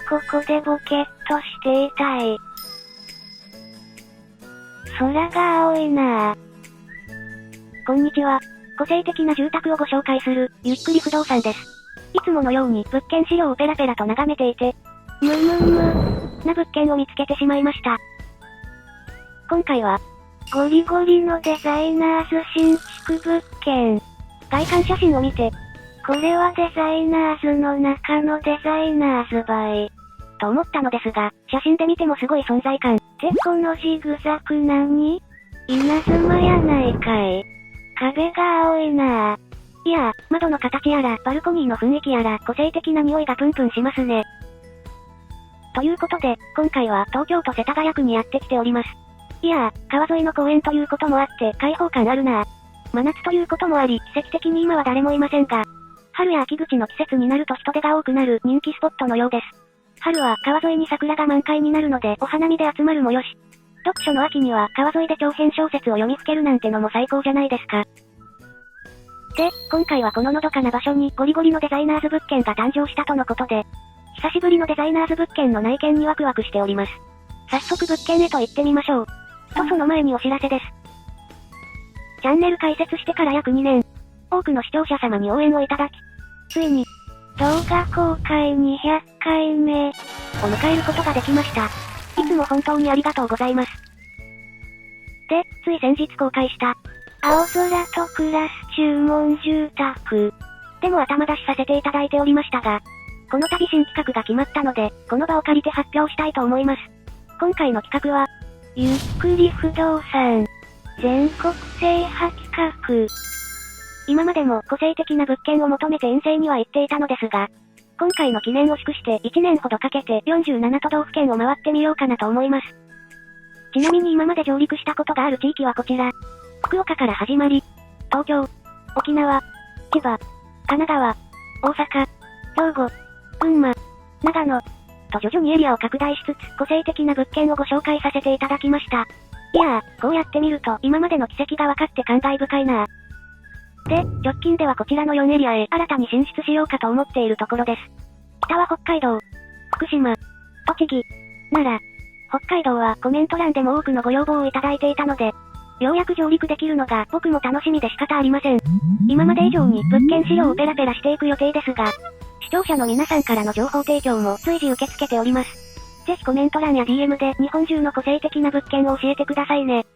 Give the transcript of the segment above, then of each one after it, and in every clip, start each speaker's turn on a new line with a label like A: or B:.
A: ここでボケっとしていたい。空が青いなぁ。こんにちは。個性的な住宅をご紹介する、ゆっくり不動産です。いつものように物件資料をペラペラと眺めていて、な物件を見つけてしまいました。今回は、ゴリゴリのデザイナーズ新築物件。外観写真を見て、これはデザイナーズの中のデザイナーズ映え。と思ったのですが、写真で見てもすごい存在感。で、このジグザグ何？稲妻やないかい。壁が青いなぁ。いや、窓の形やら、バルコニーの雰囲気やら、個性的な匂いがプンプンしますね。ということで、今回は東京都世田谷区にやってきております。いや、川沿いの公園ということもあって、開放感あるなぁ。真夏ということもあり、奇跡的に今は誰もいませんが、春や秋口の季節になると人手が多くなる人気スポットのようです。春は川沿いに桜が満開になるのでお花見で集まるもよし。読書の秋には川沿いで長編小説を読みふけるなんてのも最高じゃないですか。で、今回はこののどかな場所にゴリゴリのデザイナーズ物件が誕生したとのことで、久しぶりのデザイナーズ物件の内見にワクワクしております。早速物件へと行ってみましょう。とその前にお知らせです。チャンネル開設してから約2年、多くの視聴者様に応援をいただき、ついに、動画公開200回目を迎えることができました。いつも本当にありがとうございます。で、つい先日公開した、青空と暮らす注文住宅でも頭出しさせていただいておりましたが、この度新企画が決まったので、この場を借りて発表したいと思います。今回の企画は、ゆっくり不動産全国制覇企画。今までも個性的な物件を求めて遠征には行っていたのですが、今回の記念を祝して1年ほどかけて47都道府県を回ってみようかなと思います。ちなみに今まで上陸したことがある地域はこちら。福岡から始まり、東京、沖縄、千葉、神奈川、大阪、兵庫、群馬、長野、と徐々にエリアを拡大しつつ個性的な物件をご紹介させていただきました。いやー、こうやってみると今までの軌跡が分かって感慨深いなぁ。で、直近ではこちらの4エリアへ新たに進出しようかと思っているところです。北は北海道、福島、栃木、奈良、北海道はコメント欄でも多くのご要望をいただいていたので、ようやく上陸できるのが僕も楽しみで仕方ありません。今まで以上に物件資料をペラペラしていく予定ですが、視聴者の皆さんからの情報提供も随時受け付けております。ぜひコメント欄や DM で日本中の個性的な物件を教えてくださいね。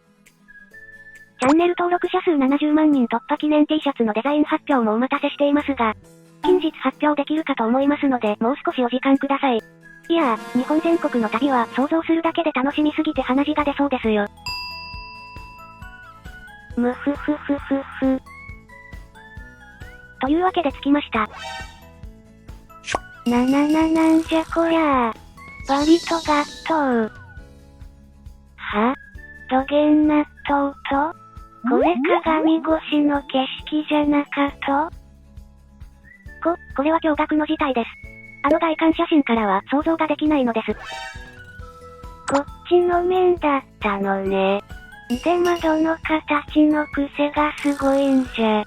A: チャンネル登録者数70万人突破記念 T シャツのデザイン発表もお待たせしていますが、近日発表できるかと思いますのでもう少しお時間ください。いやー、日本全国の旅は想像するだけで楽しみすぎて鼻血が出そうですよ。むふふふふふ。というわけで着きました。なんじゃこりゃー。バリとガットー。は？どげん納豆と？これ鏡越しの景色じゃなかと？これは驚愕の事態です。あの外観写真からは想像ができないのです。こっちの面だったのね。で窓の形の癖がすごいんじゃ。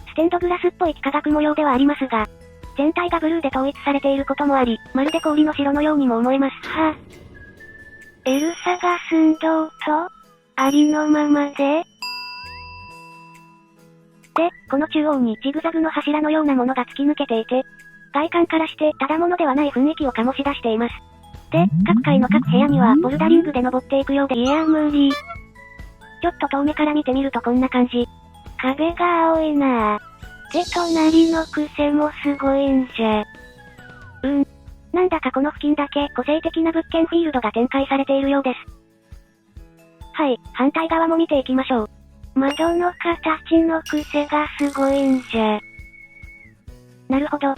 A: ステンドグラスっぽい幾何学模様ではありますが、全体がブルーで統一されていることもあり、まるで氷の城のようにも思えます。はぁ。エルサが寸胴と、ありのままで？で、この中央にジグザグの柱のようなものが突き抜けていて、外観からしてただものではない雰囲気を醸し出しています。で、各階の各部屋にはボルダリングで登っていくようで、いや無理。ちょっと遠目から見てみるとこんな感じ。壁が青いなぁ。で、隣の癖もすごいんじゃ。なんだかこの付近だけ個性的な物件フィールドが展開されているようです。はい、反対側も見ていきましょう。窓の形の癖がすごいんじゃ。なるほど。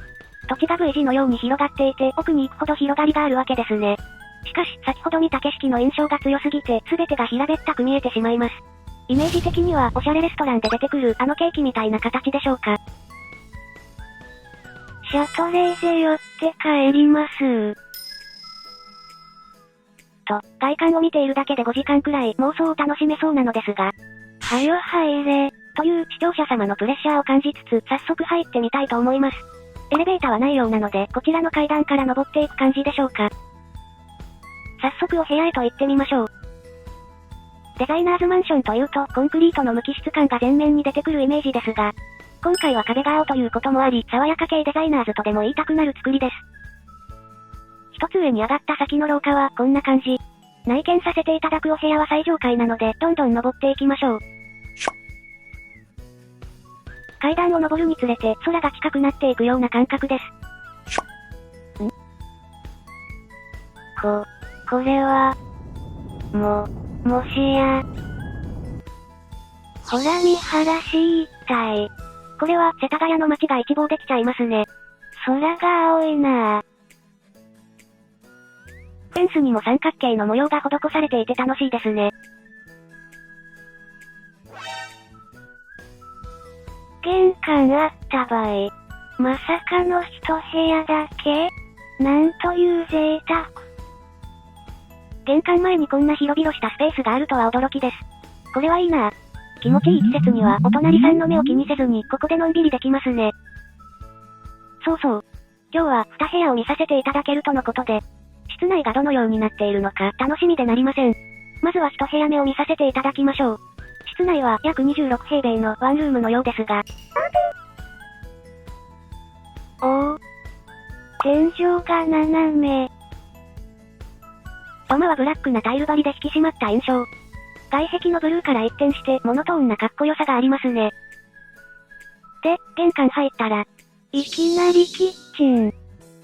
A: 土地が V 字のように広がっていて奥に行くほど広がりがあるわけですね。しかし先ほど見た景色の印象が強すぎて全てが平べったく見えてしまいます。イメージ的にはおしゃれレストランで出てくるあのケーキみたいな形でしょうか。シャトレーゼ寄って帰ります。と、外観を見ているだけで5時間くらい妄想を楽しめそうなのですが、はよ入れ、という視聴者様のプレッシャーを感じつつ早速入ってみたいと思います。エレベーターはないようなので、こちらの階段から登っていく感じでしょうか。早速お部屋へと行ってみましょう。デザイナーズマンションというと、コンクリートの無機質感が前面に出てくるイメージですが、今回は壁が青ということもあり、爽やか系デザイナーズとでも言いたくなる作りです。一つ上に上がった先の廊下はこんな感じ。内見させていただくお部屋は最上階なので、どんどん登っていきましょう。階段を登るにつれて空が近くなっていくような感覚です。これは、もしや、ほら見晴らし一体。これは世田谷の街が一望できちゃいますね。空が青いなぁ。フェンスにも三角形の模様が施されていて楽しいですね。玄関あった場合、まさかの一部屋だけ？なんという贅沢。玄関前にこんな広々したスペースがあるとは驚きです。これはいいな。気持ちいい季節にはお隣さんの目を気にせずにここでのんびりできますね。そうそう。今日は2部屋を見させていただけるとのことで、室内がどのようになっているのか楽しみでなりません。まずは1部屋目を見させていただきましょう。室内は約26平米のワンルームのようですが。天井が斜め。土間はブラックなタイル張りで引き締まった印象。外壁のブルーから一転してモノトーンなかっこよさがありますね。で、玄関入ったら、いきなりキッチン。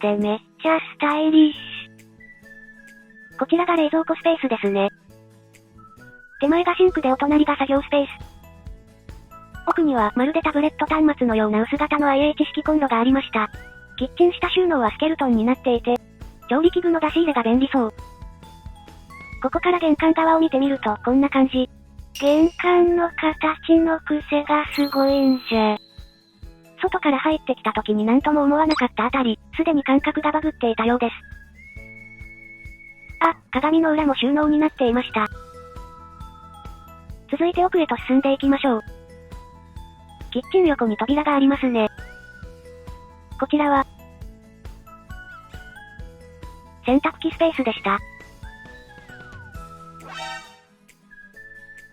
A: でめっちゃスタイリッシュ。こちらが冷蔵庫スペースですね。手前がシンクでお隣が作業スペース。奥にはまるでタブレット端末のような薄型の IH 式コンロがありました。キッチン下収納はスケルトンになっていて、調理器具の出し入れが便利そう。ここから玄関側を見てみるとこんな感じ。玄関の形の癖がすごいんじゃ。外から入ってきた時に何とも思わなかったあたり、すでに感覚がバグっていたようです。あ、鏡の裏も収納になっていました。続いて奥へと進んでいきましょう。キッチン横に扉がありますね。こちらは、洗濯機スペースでした。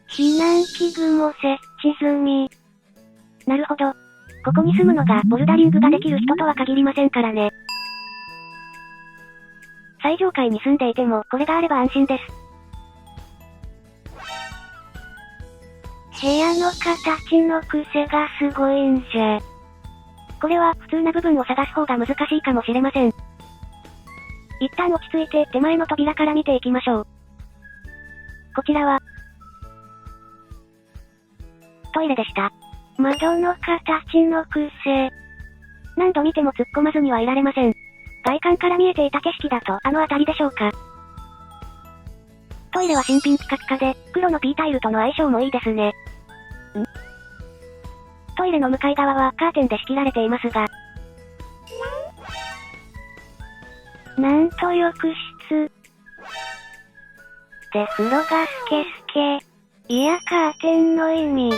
A: 避難器具も設置済み。なるほど。ここに住むのがボルダリングができる人とは限りませんからね。最上階に住んでいてもこれがあれば安心です。部屋の形の癖がすごいんじゃ。これは普通な部分を探す方が難しいかもしれません。一旦落ち着いて手前の扉から見ていきましょう。こちらは、トイレでした。窓の形の癖。何度見ても突っ込まずにはいられません。外観から見えていた景色だとあの辺りでしょうか。トイレは新品ピカピカで、黒の P タイルとの相性もいいですね。トイレの向かい側はカーテンで仕切られていますが。なんと浴室。で風呂がスケスケ。いやカーテンの意味。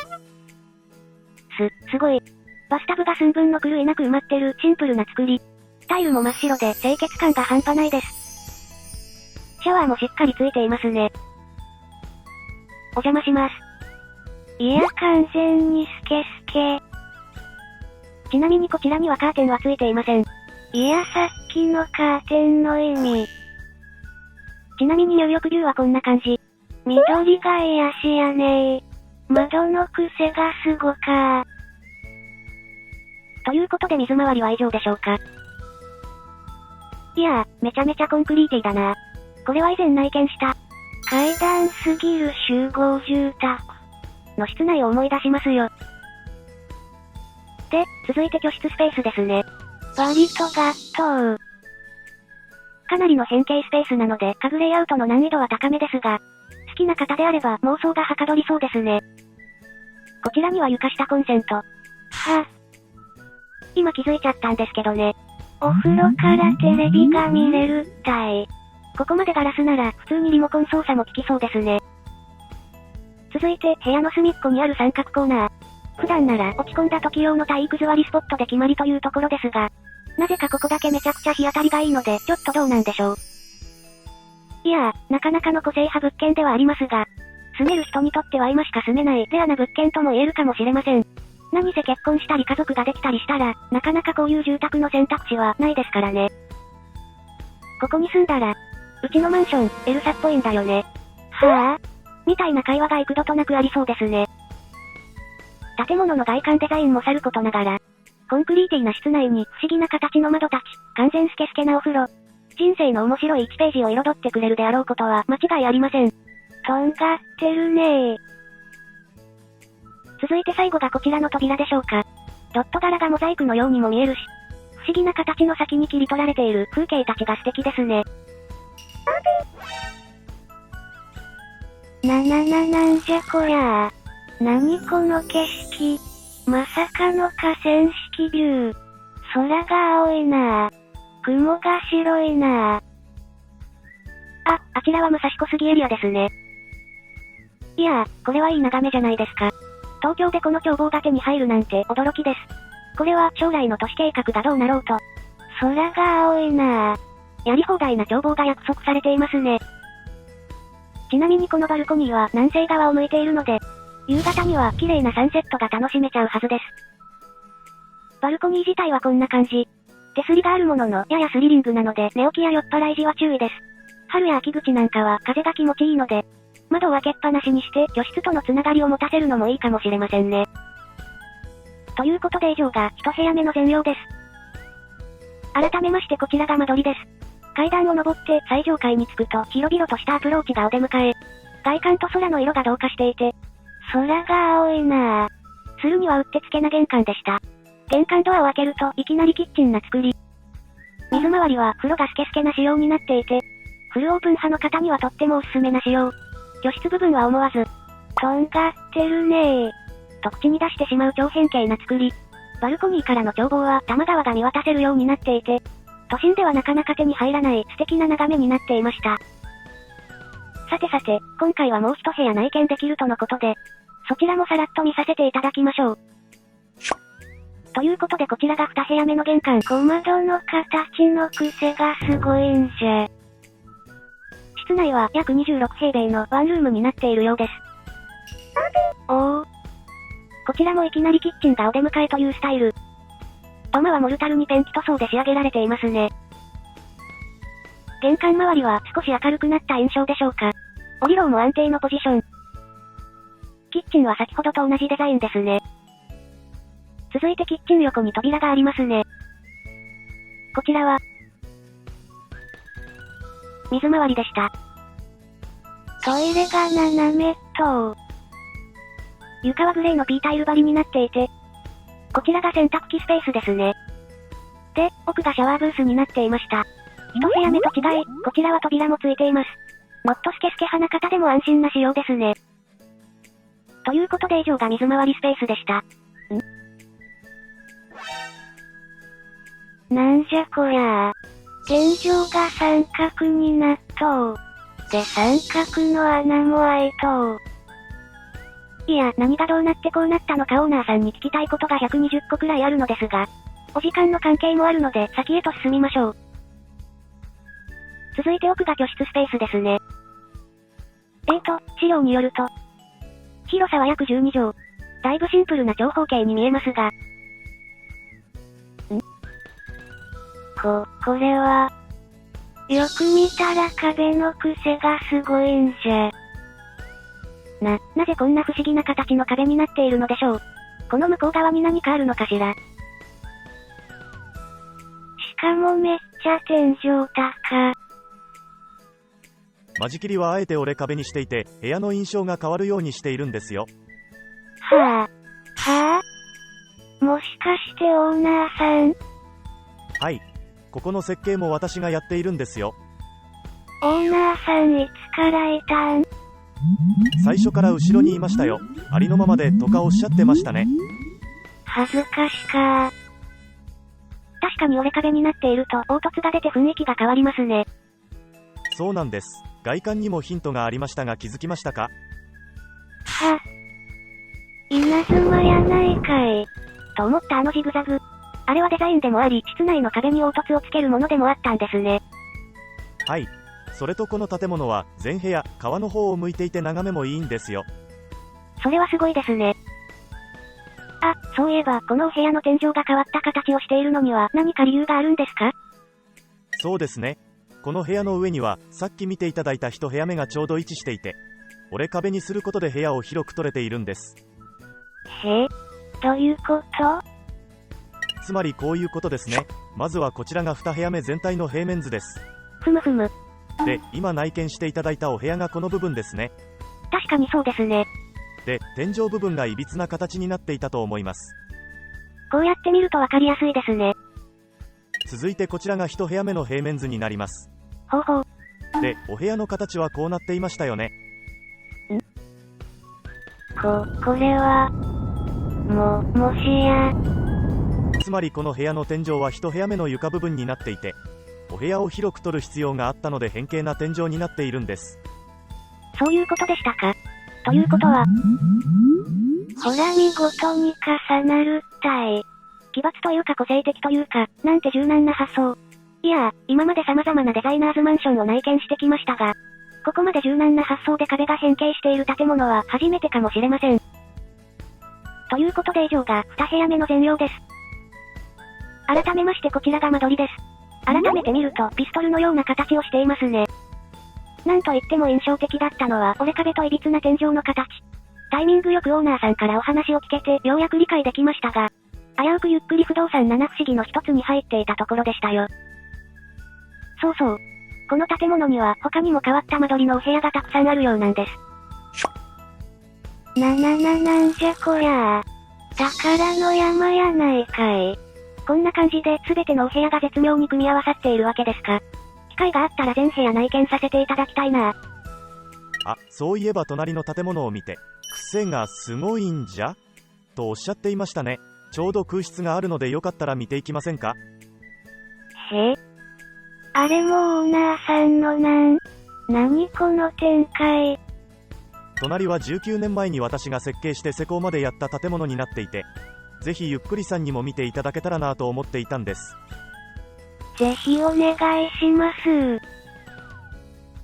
A: すごい。バスタブが寸分の狂いなく埋まってるシンプルな作り。タイルも真っ白で清潔感が半端ないです。シャワーもしっかりついていますね。お邪魔します。いや完全にスケスケ。ちなみにこちらにはカーテンはついていません。いやさっきのカーテンの意味。ちなみに入浴竜はこんな感じ。緑が癒しやねー。窓の癖がすごかー。ということで水回りは以上でしょうか。いやー、めちゃめちゃコンクリーティだな。これは以前内見した、階段すぎる集合住宅の室内を思い出しますよ。で、続いて居室スペースですね。割とガットー。かなりの変形スペースなので家具レイアウトの難易度は高めですが、好きな方であれば妄想がはかどりそうですね。こちらには床下コンセント。今気づいちゃったんですけどね。お風呂からテレビが見れるったい。ここまでガラスなら普通にリモコン操作も効きそうですね。続いて部屋の隅っこにある三角コーナー。普段なら落ち込んだ時用の体育座りスポットで決まりというところですが、なぜかここだけめちゃくちゃ日当たりがいいので、ちょっとどうなんでしょう。いやー、なかなかの個性派物件ではありますが、住める人にとっては今しか住めないレアな物件とも言えるかもしれません。何せ結婚したり家族ができたりしたら、なかなかこういう住宅の選択肢はないですからね。ここに住んだら、うちのマンション、エルサっぽいんだよね。はぁ？みたいな会話が幾度となくありそうですね。建物の外観デザインもさることながら、コンクリーティーな室内に不思議な形の窓たち、完全スケスケなお風呂。人生の面白い1ページを彩ってくれるであろうことは間違いありません。とんがってるねー。続いて最後がこちらの扉でしょうか。ドット柄がモザイクのようにも見えるし、不思議な形の先に切り取られている風景たちが素敵ですね。なんじゃこりゃー。何この景色。まさかの河川敷ビュー。空が青いなぁ。雲が白いなぁ。あちらは武蔵小杉エリアですね。いやー、これはいい眺めじゃないですか。東京でこの眺望が手に入るなんて驚きです。これは将来の都市計画がどうなろうと。空が青いなぁ。やり放題な眺望が約束されていますね。ちなみにこのバルコニーは南西側を向いているので、夕方には綺麗なサンセットが楽しめちゃうはずです。バルコニー自体はこんな感じ。手すりがあるもののややスリリングなので寝起きや酔っ払い時は注意です。春や秋口なんかは風が気持ちいいので、窓を開けっぱなしにして居室とのつながりを持たせるのもいいかもしれませんね。ということで以上が一部屋目の全容です。改めましてこちらが間取りです。階段を登って最上階に着くと広々としたアプローチがお出迎え。外観と空の色が同化していて、空が青いなぁ。するにはうってつけな玄関でした。玄関ドアを開けるといきなりキッチンな作り。水回りは風呂がスケスケな仕様になっていて、フルオープン派の方にはとってもおすすめな仕様。居室部分は思わず、とんがってるねー。と口に出してしまう超変形な作り。バルコニーからの眺望は多摩川が見渡せるようになっていて、都心ではなかなか手に入らない素敵な眺めになっていました。さて、今回はもう一部屋内見できるとのことで、そちらもさらっと見させていただきましょう。ということでこちらが2部屋目の玄関。小窓の形の癖がすごいんじゃ。室内は約26平米のワンルームになっているようです。おー。こちらもいきなりキッチンがお出迎えというスタイル。土間はモルタルにペンキ塗装で仕上げられていますね。玄関周りは少し明るくなった印象でしょうか。降りろも安定のポジション。キッチンは先ほどと同じデザインですね。続いてキッチン横に扉がありますね。こちらは、水回りでした。トイレが斜めと、床はグレーのピータイル張りになっていて、こちらが洗濯機スペースですね。で、奥がシャワーブースになっていました。一部屋目と違い、こちらは扉もついています。もっとスケスケ派な方でも安心な仕様ですね。ということで以上が水回りスペースでした。なんじゃこりゃー。天井が三角になっとう。で三角の穴も開いとう。いや、何がどうなってこうなったのかオーナーさんに聞きたいことが120個くらいあるのですが、お時間の関係もあるので先へと進みましょう。続いて奥が居室スペースですね。資料によると、広さは約12畳。だいぶシンプルな長方形に見えますが、これは、よく見たら壁の癖がすごいんじゃ。なぜこんな不思議な形の壁になっているのでしょう。この向こう側に何かあるのかしら。しかもめっちゃ天井高。
B: 間仕切りはあえて折れ壁にしていて、部屋の印象が変わるようにしているんですよ。
A: はぁ、もしかしてオーナーさん？
B: はい。ここの設計も私がやっているんですよ。
A: オーナーさんいつからいたん？
B: 最初から後ろにいましたよ。ありのままでとかおっしゃってましたね。
A: 恥ずかしか。確かに折れ壁になっていると凹凸が出て雰囲気が変わりますね。
B: そうなんです。外観にもヒントがありましたが気づきましたか？
A: 稲妻やないかい。と思ったあのジグザグ。あれはデザインでもあり、室内の壁に凹凸をつけるものでもあったんですね。
B: はい。それとこの建物は、全部屋、川の方を向いていて眺めもいいんですよ。
A: それはすごいですね。あ、そういえば、このお部屋の天井が変わった形をしているのには何か理由があるんですか？
B: そうですね。この部屋の上には、さっき見ていただいた1部屋目がちょうど位置していて、折れ壁にすることで部屋を広く取れているんです。
A: へえ、どういうこと？
B: つまりこういうことですね。まずはこちらが2部屋目全体の平面図です。
A: ふむふむ。
B: で、今内見していただいたお部屋がこの部分ですね。
A: 確かにそうですね。
B: で、天井部分がいびつな形になっていたと思います。
A: こうやって見るとわかりやすいですね。
B: 続いてこちらが1部屋目の平面図になります。
A: ほうほう。
B: で、お部屋の形はこうなっていましたよね。
A: これは、もしや。
B: つまりこの部屋の天井は1部屋目の床部分になっていて、お部屋を広く取る必要があったので変形な天井になっているんです。
A: そういうことでしたか。ということは、ほら見事に重なるったい。奇抜というか個性的というか、なんて柔軟な発想。いや今まで様々なデザイナーズマンションを内見してきましたが、ここまで柔軟な発想で壁が変形している建物は初めてかもしれません。ということで以上が2部屋目の全容です。改めましてこちらが間取りです。改めて見るとピストルのような形をしていますね。なんといっても印象的だったのは折れ壁といびつな天井の形。タイミングよくオーナーさんからお話を聞けてようやく理解できましたが、危うくゆっくり不動産七不思議の一つに入っていたところでしたよ。そうそう。この建物には他にも変わった間取りのお部屋がたくさんあるようなんです。なんじゃこりゃあ。宝の山やないかい。こんな感じで全てのお部屋が絶妙に組み合わさっているわけですか。機会があったら全部屋内見させていただきたいな。
B: あ、そういえば隣の建物を見て、癖がすごいんじゃとおっしゃっていましたね。ちょうど空室があるのでよかったら見ていきませんか？
A: へえ。あれもオーナーさんの何この展開。
B: 隣は19年前に私が設計して施工までやった建物になっていて、ぜひゆっくりさんにも見ていただけたらなと思っていたんです。
A: ぜひお願いします。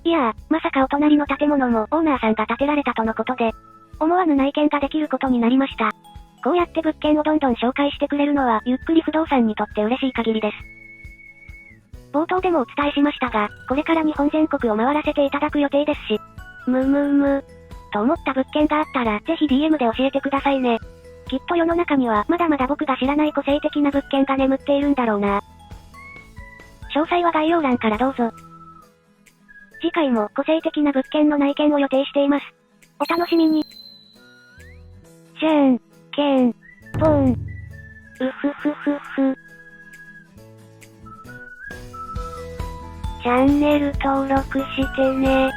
A: いや、まさかお隣の建物もオーナーさんが建てられたとのことで、思わぬ内見ができることになりました。こうやって物件をどんどん紹介してくれるのはゆっくり不動産にとって嬉しい限りです。冒頭でもお伝えしましたが、これから日本全国を回らせていただく予定ですし、と思った物件があったらぜひ DM で教えてくださいね。きっと世の中にはまだまだ僕が知らない個性的な物件が眠っているんだろうな。詳細は概要欄からどうぞ。次回も個性的な物件の内見を予定しています。お楽しみに。じゃんけんぽん。うふふふふ。チャンネル登録してね。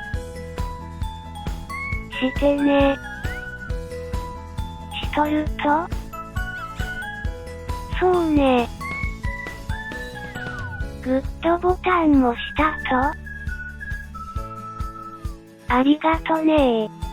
A: してね。しとると？そうね。グッドボタンもしたと？ありがとねー。